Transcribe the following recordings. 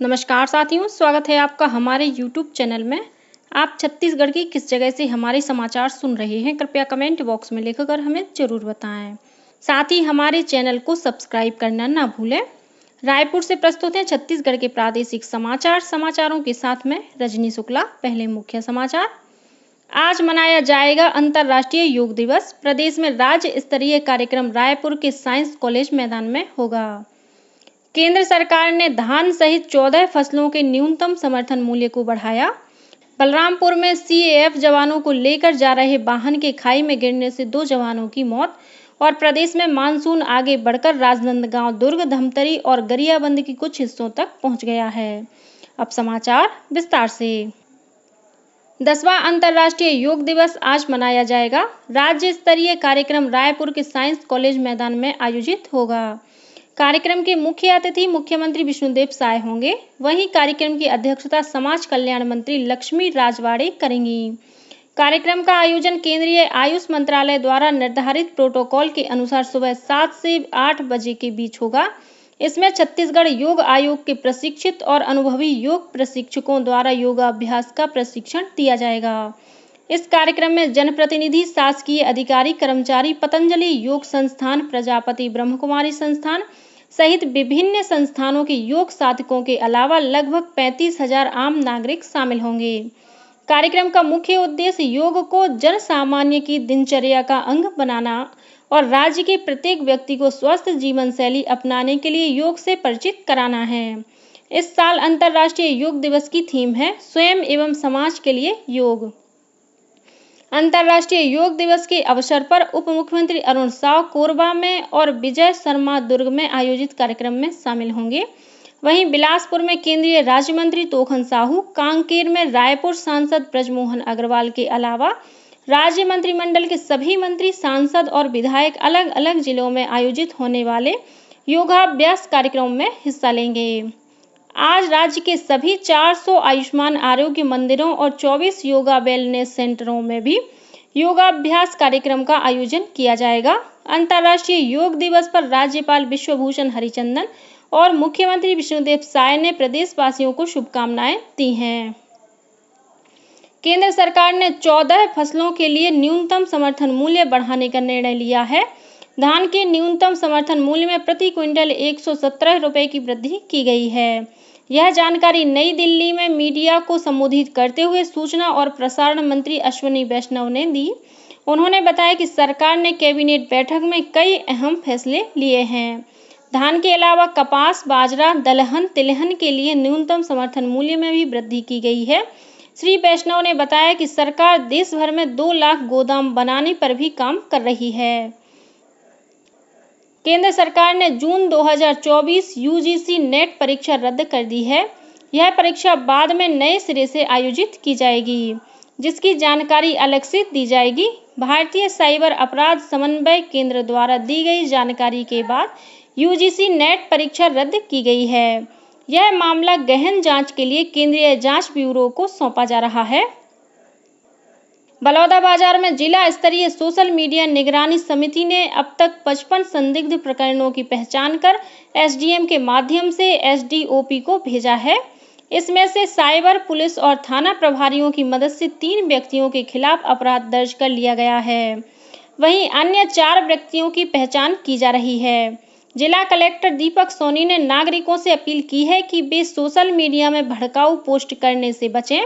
नमस्कार साथियों, स्वागत है आपका हमारे YouTube चैनल में। आप छत्तीसगढ़ की किस जगह से हमारे समाचार सुन रहे हैं, कृपया कमेंट बॉक्स में लिखकर हमें ज़रूर बताएं। साथ ही हमारे चैनल को सब्सक्राइब करना ना भूलें। रायपुर से प्रस्तुत है छत्तीसगढ़ के प्रादेशिक समाचार। समाचारों के साथ में रजनी शुक्ला। पहले मुख्य समाचार। आज मनाया जाएगा अंतर्राष्ट्रीय योग दिवस। प्रदेश में राज्य स्तरीय कार्यक्रम रायपुर के साइंस कॉलेज मैदान में होगा। केंद्र सरकार ने धान सहित 14 फसलों के न्यूनतम समर्थन मूल्य को बढ़ाया। बलरामपुर में सीएएफ जवानों को लेकर जा रहे वाहन के खाई में गिरने से 2 जवानों की मौत। और प्रदेश में मानसून आगे बढ़कर राजनांदगांव, दुर्ग, धमतरी और गरियाबंद के कुछ हिस्सों तक पहुंच गया है। अब समाचार विस्तार से। 10वां अंतर्राष्ट्रीय योग दिवस आज मनाया जाएगा। राज्य स्तरीय कार्यक्रम रायपुर के साइंस कॉलेज मैदान में आयोजित होगा। कार्यक्रम के मुख्य अतिथि मुख्यमंत्री विष्णुदेव साय होंगे। वहीं कार्यक्रम की अध्यक्षता समाज कल्याण मंत्री लक्ष्मी राजवाड़े करेंगी। कार्यक्रम का आयोजन केंद्रीय आयुष मंत्रालय द्वारा निर्धारित प्रोटोकॉल के अनुसार सुबह 7 से 8 बजे के बीच होगा। इसमें छत्तीसगढ़ योग आयोग के प्रशिक्षित और अनुभवी योग प्रशिक्षकों द्वारा योगाभ्यास का प्रशिक्षण दिया जाएगा। इस कार्यक्रम में जनप्रतिनिधि, शासकीय अधिकारी, कर्मचारी, पतंजलि योग संस्थान, प्रजापति ब्रह्मकुमारी संस्थान सहित विभिन्न संस्थानों के योग साधकों के अलावा लगभग 35,000 आम नागरिक शामिल होंगे। कार्यक्रम का मुख्य उद्देश्य योग को जन सामान्य की दिनचर्या का अंग बनाना और राज्य के प्रत्येक व्यक्ति को स्वस्थ जीवन शैली अपनाने के लिए योग से परिचित कराना है। इस साल अंतर्राष्ट्रीय योग दिवस की थीम है स्वयं एवं समाज के लिए योग। अंतर्राष्ट्रीय योग दिवस के अवसर पर उप मुख्यमंत्री अरुण साव कोरबा में और विजय शर्मा दुर्ग में आयोजित कार्यक्रम में शामिल होंगे। वहीं बिलासपुर में केंद्रीय राज्य मंत्री तोखन साहू, कांकेर में रायपुर सांसद ब्रजमोहन अग्रवाल के अलावा राज्य मंत्रिमंडल के सभी मंत्री, सांसद और विधायक अलग अलग जिलों में आयोजित होने वाले योगाभ्यास कार्यक्रम में हिस्सा लेंगे। आज राज्य के सभी 400 आयुष्मान आरोग्य मंदिरों और 24 योगा वेलनेस सेंटरों में भी योगाभ्यास कार्यक्रम का आयोजन किया जाएगा। अंतर्राष्ट्रीय योग दिवस पर राज्यपाल विश्वभूषण हरिचंदन और मुख्यमंत्री विष्णुदेव साय ने प्रदेशवासियों को शुभकामनाएं दी हैं। केंद्र सरकार ने 14 फसलों के लिए न्यूनतम समर्थन मूल्य बढ़ाने का निर्णय लिया है। धान के न्यूनतम समर्थन मूल्य में प्रति क्विंटल 117 रुपये की वृद्धि की गई है। यह जानकारी नई दिल्ली में मीडिया को संबोधित करते हुए सूचना और प्रसारण मंत्री अश्विनी वैष्णव ने दी। उन्होंने बताया कि सरकार ने कैबिनेट बैठक में कई अहम फैसले लिए हैं। धान के अलावा कपास, बाजरा, दलहन, तिलहन के लिए न्यूनतम समर्थन मूल्य में भी वृद्धि की गई है। श्री वैष्णव ने बताया कि सरकार देश भर में 2 लाख गोदाम बनाने पर भी काम कर रही है। केंद्र सरकार ने जून 2024 यूजीसी नेट परीक्षा रद्द कर दी है। यह परीक्षा बाद में नए सिरे से आयोजित की जाएगी, जिसकी जानकारी अलग से दी जाएगी। भारतीय साइबर अपराध समन्वय केंद्र द्वारा दी गई जानकारी के बाद यूजीसी नेट परीक्षा रद्द की गई है। यह मामला गहन जांच के लिए केंद्रीय जांच ब्यूरो को सौंपा जा रहा है। बलौदाबाजार में जिला स्तरीय सोशल मीडिया निगरानी समिति ने अब तक 55 संदिग्ध प्रकरणों की पहचान कर एसडीएम के माध्यम से एसडीओपी को भेजा है। इसमें से साइबर पुलिस और थाना प्रभारियों की मदद से 3 व्यक्तियों के खिलाफ अपराध दर्ज कर लिया गया है। वहीं अन्य 4 व्यक्तियों की पहचान की जा रही है। जिला कलेक्टर दीपक सोनी ने नागरिकों से अपील की है कि वे सोशल मीडिया में भड़काऊ पोस्ट करने से बचें।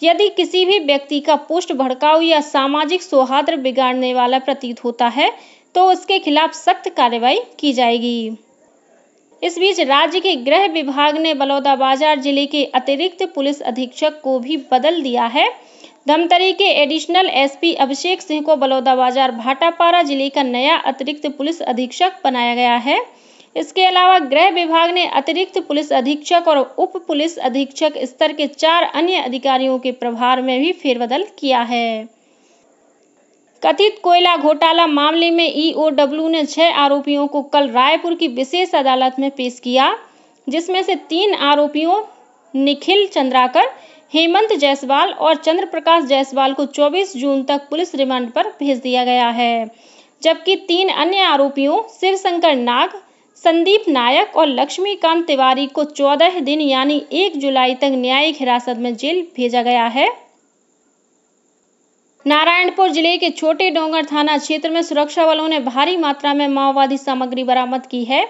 यदि किसी भी व्यक्ति का पोस्ट भड़काऊ या सामाजिक सौहार्द बिगाड़ने वाला प्रतीत होता है तो उसके खिलाफ सख्त कार्रवाई की जाएगी। इस बीच राज्य के गृह विभाग ने बलौदाबाजार जिले के अतिरिक्त पुलिस अधीक्षक को भी बदल दिया है। धमतरी के एडिशनल एसपी अभिषेक सिंह को बलौदाबाजार भाटापारा जिले का नया अतिरिक्त पुलिस अधीक्षक बनाया गया है। इसके अलावा गृह विभाग ने अतिरिक्त पुलिस अधीक्षक और उप पुलिस अधीक्षक स्तर के 4 अन्य अधिकारियों के प्रभार में भी फेरबदल किया है। कथित कोयला घोटाला मामले में ईओडब्ल्यू ने 6 आरोपियों को कल रायपुर की विशेष अदालत में पेश किया, जिसमें से 3 आरोपियों निखिल चंद्राकर, हेमंत जायसवाल और चंद्र प्रकाश जायसवाल को 24 जून तक पुलिस रिमांड पर भेज दिया गया है, जबकि 3 अन्य आरोपियों शिवशंकर नाग, संदीप नायक और लक्ष्मीकांत तिवारी को 14 दिन यानी 1 जुलाई तक न्यायिक हिरासत में जेल भेजा गया है। नारायणपुर जिले के छोटे डोंगर थाना क्षेत्र में सुरक्षा बलों ने भारी मात्रा में माओवादी सामग्री बरामद की है।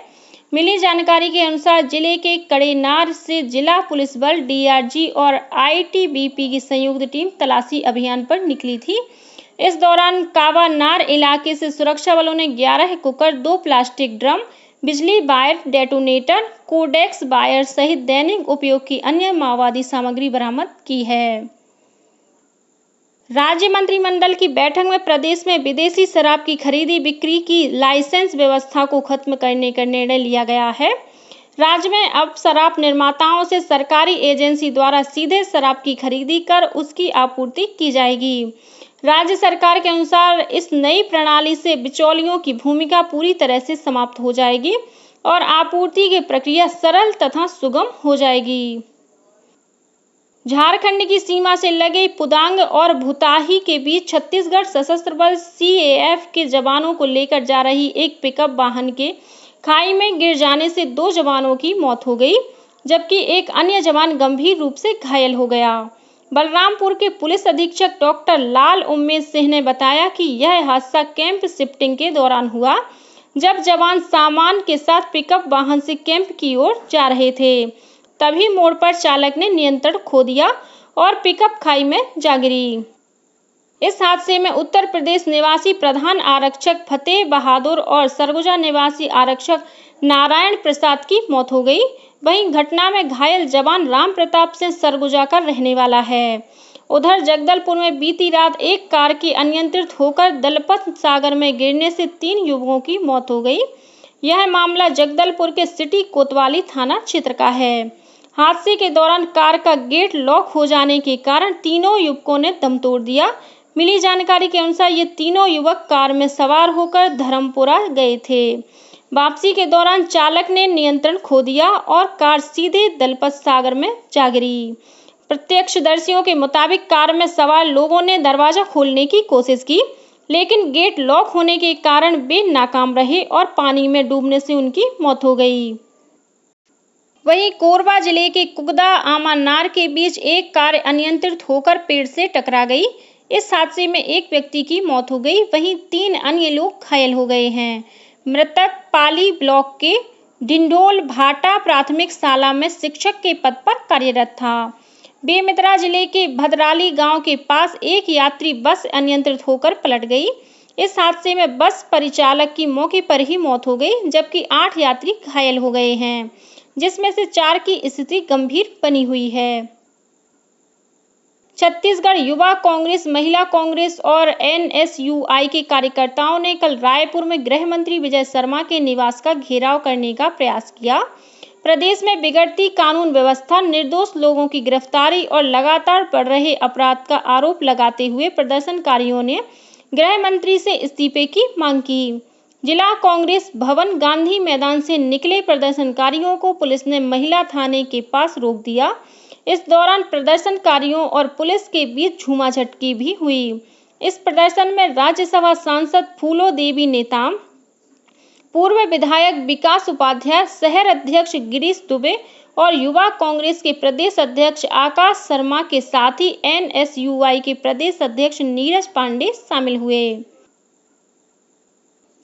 मिली जानकारी के अनुसार जिले के कड़ेनार से जिला पुलिस बल, डीआरजी और आईटीबीपी की संयुक्त टीम तलाशी अभियान पर निकली थी। इस दौरान कावानार इलाके से सुरक्षा बलों ने 11 कुकर, 2 प्लास्टिक ड्रम, बिजली वायर, डेटोनेटर, कोडेक्स वायर सहित दैनिक उपयोग की अन्य माओवादी सामग्री बरामद की है। राज्य मंत्रिमंडल की बैठक में प्रदेश में विदेशी शराब की खरीदी बिक्री की लाइसेंस व्यवस्था को खत्म करने का निर्णय लिया गया है। राज्य में अब शराब निर्माताओं से सरकारी एजेंसी द्वारा सीधे शराब की खरीदी कर उसकी आपूर्ति की जाएगी। राज्य सरकार के अनुसार इस नई प्रणाली से बिचौलियों की भूमिका पूरी तरह से समाप्त हो जाएगी और आपूर्ति की प्रक्रिया सरल तथा सुगम हो जाएगी। झारखंड की सीमा से लगे पुदांग और भुताही के बीच छत्तीसगढ़ सशस्त्र बल सीएएफ के जवानों को लेकर जा रही एक पिकअप वाहन के खाई में गिर जाने से 2 जवानों की मौत हो गई, जबकि एक अन्य जवान गंभीर रूप से घायल हो गया। बलरामपुर के पुलिस अधीक्षक डॉक्टर लाल उम्मेद सिंह ने बताया कि यह हादसा कैंप शिफ्टिंग के दौरान हुआ, जब जवान सामान के साथ पिकअप वाहन से कैंप की ओर जा रहे थे। तभी मोड़ पर चालक ने नियंत्रण खो दिया और पिकअप खाई में जा गिरी। इस हादसे में उत्तर प्रदेश निवासी प्रधान आरक्षक फतेह बहादुर और सरगुजा निवासी आरक्षक नारायण प्रसाद की मौत हो गई। वहीं घटना में घायल जवान राम प्रताप सिंह सरगुजा का रहने वाला है। उधर जगदलपुर में बीती रात एक कार के अनियंत्रित होकर दलपत सागर में गिरने से 3 युवकों की मौत हो गई। यह मामला जगदलपुर के सिटी कोतवाली थाना क्षेत्र का है। हादसे के दौरान कार का गेट लॉक हो जाने के कारण तीनों युवकों ने दम तोड़ दिया। मिली जानकारी के अनुसार ये तीनों युवक कार में सवार होकर धर्मपुरा गए थे। वापसी के दौरान चालक ने नियंत्रण खो दिया और कार सीधे दलपत सागर में जा गिरी। प्रत्यक्षदर्शियों के मुताबिक कार में सवार लोगों ने दरवाजा खोलने की कोशिश की, लेकिन गेट लॉक होने के कारण वे नाकाम रहे और पानी में डूबने से उनकी मौत हो गई। वहीं कोरबा जिले के कुगदा आमानार के बीच एक कार अनियंत्रित होकर पेड़ से टकरा गई। इस हादसे में एक व्यक्ति की मौत हो गई, वहीं 3 अन्य लोग घायल हो गए हैं। मृतक पाली ब्लॉक के डिंडोल भाटा प्राथमिक शाला में शिक्षक के पद पर कार्यरत था। बेमेतरा जिले के भद्राली गांव के पास एक यात्री बस अनियंत्रित होकर पलट गई। इस हादसे में बस परिचालक की मौके पर ही मौत हो गई, जबकि 8 यात्री घायल हो गए हैं, जिसमें से 4 की स्थिति गंभीर बनी हुई है। छत्तीसगढ़ युवा कांग्रेस, महिला कांग्रेस और एनएसयूआई के कार्यकर्ताओं ने कल रायपुर में गृह मंत्री विजय शर्मा के निवास का घेराव करने का प्रयास किया। प्रदेश में बिगड़ती कानून व्यवस्था, निर्दोष लोगों की गिरफ्तारी और लगातार बढ़ रहे अपराध का आरोप लगाते हुए प्रदर्शनकारियों ने गृह मंत्री से इस्तीफे की मांग की। जिला कांग्रेस भवन गांधी मैदान से निकले प्रदर्शनकारियों को पुलिस ने महिला थाने के पास रोक दिया। इस दौरान प्रदर्शनकारियों और पुलिस के बीच झूमाझटकी भी हुई। इस प्रदर्शन में राज्यसभा सांसद फूलो देवी नेताम, पूर्व विधायक विकास उपाध्याय, शहर अध्यक्ष गिरीश दुबे और युवा कांग्रेस के प्रदेश अध्यक्ष आकाश शर्मा के साथ ही एनएसयूआई के प्रदेश अध्यक्ष नीरज पांडे शामिल हुए।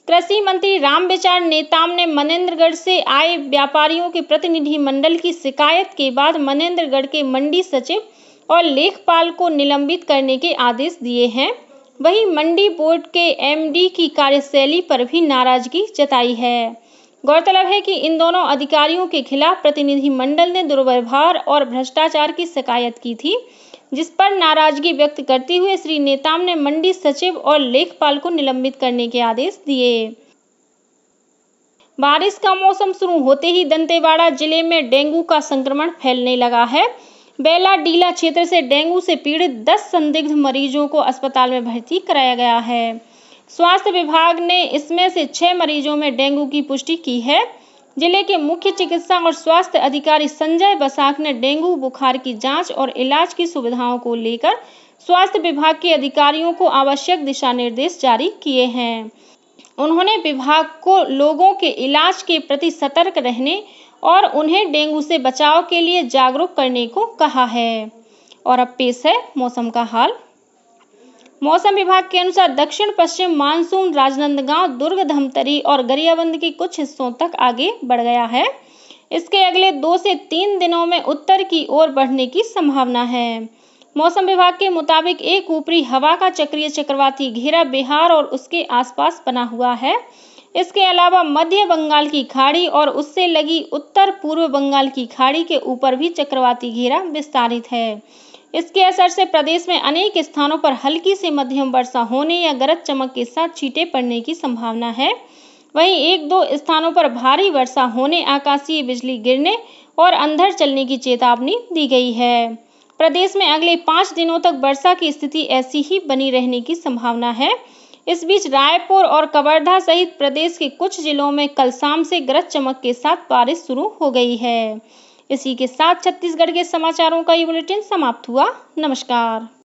कृषि मंत्री रामविचार नेताम ने मनेंद्रगढ़ से आए व्यापारियों के प्रतिनिधि मंडल की शिकायत के बाद मनेंद्रगढ़ के मंडी सचिव और लेखपाल को निलंबित करने के आदेश दिए हैं। वहीं मंडी बोर्ड के एमडी की कार्यशैली पर भी नाराजगी जताई है। गौरतलब है कि इन दोनों अधिकारियों के खिलाफ प्रतिनिधि मंडल ने दुर्व्यवहार और भ्रष्टाचार की शिकायत की थी, जिस पर नाराजगी व्यक्त करते हुए श्री नेताम ने मंडी सचिव और लेखपाल को निलंबित करने के आदेश दिए। बारिश का मौसम शुरू होते ही दंतेवाड़ा जिले में डेंगू का संक्रमण फैलने लगा है। बेला डीला क्षेत्र से डेंगू से पीड़ित 10 संदिग्ध मरीजों को अस्पताल में भर्ती कराया गया है। स्वास्थ्य विभाग ने इसमें से 6 मरीजों में डेंगू की पुष्टि की है। जिले के मुख्य चिकित्सा और स्वास्थ्य अधिकारी संजय बसाक ने डेंगू बुखार की जांच और इलाज की सुविधाओं को लेकर स्वास्थ्य विभाग के अधिकारियों को आवश्यक दिशा निर्देश जारी किए हैं। उन्होंने विभाग को लोगों के इलाज के प्रति सतर्क रहने और उन्हें डेंगू से बचाव के लिए जागरूक करने को कहा है। और अब पेश है मौसम का हाल। मौसम विभाग के अनुसार दक्षिण पश्चिम मानसून राजनांदगांव, दुर्ग, धमतरी और गरियाबंद के कुछ हिस्सों तक आगे बढ़ गया है। इसके अगले 2 से 3 दिनों में उत्तर की ओर बढ़ने की संभावना है। मौसम विभाग के मुताबिक एक ऊपरी हवा का चक्रीय चक्रवाती घेरा बिहार और उसके आसपास बना हुआ है। इसके अलावा मध्य बंगाल की खाड़ी और उससे लगी उत्तर पूर्व बंगाल की खाड़ी के ऊपर भी चक्रवाती घेरा विस्तारित है। इसके असर से प्रदेश में अनेक स्थानों पर हल्की से मध्यम वर्षा होने या गरज चमक के साथ छींटे पड़ने की संभावना है। वहीं 1-2 स्थानों पर भारी वर्षा होने, आकाशीय बिजली गिरने और अंधड़ चलने की चेतावनी दी गई है। प्रदेश में अगले 5 दिनों तक वर्षा की स्थिति ऐसी ही बनी रहने की संभावना है। इस बीच रायपुर और कवर्धा सहित प्रदेश के कुछ जिलों में कल शाम से गरज चमक के साथ बारिश शुरू हो गई है। इसी के साथ छत्तीसगढ़ के समाचारों का ये बुलेटिन समाप्त हुआ। नमस्कार।